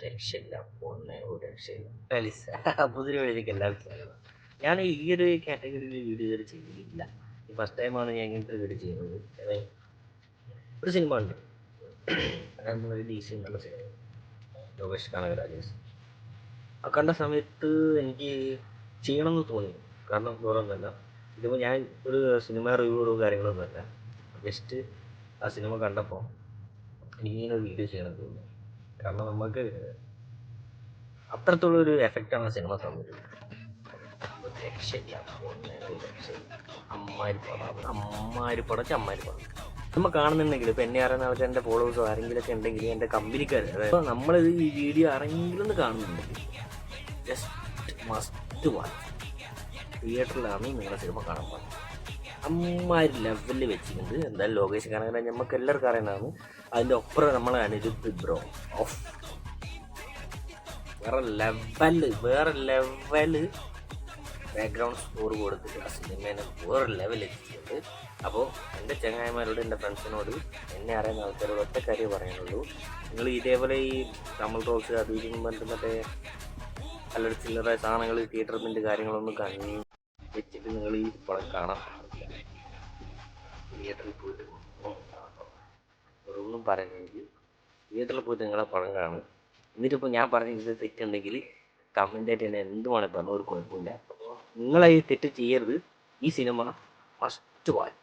രക്ഷയില്ല പൊന്നെ, ഒരു രക്ഷയില്ല. പുതിയ വഴിക്ക് എല്ലാവർക്കും ഞാൻ ഈ ഒരു കാറ്റഗറിയിൽ വീഡിയോ ഇതുവരെ ചെയ്തിട്ടില്ല. ഫസ്റ്റ് ടൈമാണ് ഞാൻ ഇങ്ങനത്തെ വീഡിയോ ചെയ്യുന്നത്. ഒരു സിനിമ ഉണ്ട്, നമ്മളൊരു DC എന്നുള്ള സിനിമ, ലോകേഷ് കനകരാജേഷ്. ആ കണ്ട സമയത്ത് എനിക്ക് ചെയ്യണമെന്ന് തോന്നി. കാരണം വേറൊന്നുമല്ല, ഇതിപ്പോൾ ഞാൻ ഒരു സിനിമ റിവ്യൂ കാര്യങ്ങളൊന്നുമല്ല, ജസ്റ്റ് ആ സിനിമ കണ്ടപ്പോൾ എനിക്കിങ്ങനെ വീഡിയോ ചെയ്യണം തോന്നി. കാരണം നമുക്ക് അത്രത്തോളൊരു എഫക്റ്റാണ് ആ സിനിമ തന്നത്. രക്ഷയില്ല, അമ്മാരി പടം നമ്മൾ കാണുന്നുണ്ടെങ്കിൽ ഇപ്പം എന്നെ അറിയുന്ന ആൾക്കാർ, എൻ്റെ ഫോളോവേഴ്സോ ആരെങ്കിലുമൊക്കെ ഉണ്ടെങ്കിൽ, എൻ്റെ കമ്പനിക്കാർ, അതായത് നമ്മളിത് ഈ വീഡിയോ ആരെങ്കിലും ഒന്ന് കാണുന്നുണ്ടെങ്കിൽ ജസ്റ്റ് മസ്റ്റ് വാച്ച്. തിയേറ്ററിലാണ് നിങ്ങളുടെ സിനിമ കാണാൻ പോകുന്നത്. അമ്മാരി ലെവലിൽ വെച്ചിട്ടുണ്ട്. എന്തായാലും ലോകേഷ് കനകരാജ് നമുക്ക് എല്ലാവർക്കും അറിയുന്നതാണ്. അതിൻ്റെ ഒപ്പരം നമ്മളെ അനിരുദ്ധ് ബ്രോ ഓഫ് വേറെ ലെവല് ബാക്ക്ഗ്രൗണ്ട് സ്കോർ കൊടുത്തിട്ട് ആ സിനിമേനെ വേറെ ലെവലിൽ എത്തിച്ചിട്ടുണ്ട്. അപ്പോൾ എൻ്റെ ചങ്ങായിമാരോട്, എൻ്റെ ഫ്രണ്ട്സിനോട്, എന്നെ അറിയുന്ന ആൾക്കാരോട് ഒറ്റ കാര്യം പറയാനുള്ളൂ. നിങ്ങൾ ഇതേപോലെ ഈ തമിഴ് റോൾസ് അത് ഇതും മറ്റേ അല്ലൊരു ചില്ലറ സാധനങ്ങൾ, തിയേറ്ററിൻ്റെ കാര്യങ്ങളൊന്നും വെച്ചിട്ട് നിങ്ങൾ ഈ പടം കാണാൻ പാടില്ല. തിയേറ്ററിൽ പോയിട്ട് ഒന്നും പറയുന്നെങ്കിൽ തിയേറ്ററിൽ പോയിട്ട് നിങ്ങളെ പടം കാണും. എന്നിട്ടിപ്പോൾ ഞാൻ പറഞ്ഞ ഇത് തെറ്റുണ്ടെങ്കിൽ കമൻ്റായിട്ട് തന്നെ എന്തുമാണ് പറഞ്ഞ ഒരു കുഴപ്പമില്ല. നിങ്ങളെ ഈ തെറ്റ് ചെയ്യരുത്. ഈ സിനിമ മസ്റ്റ് വാച്ച്.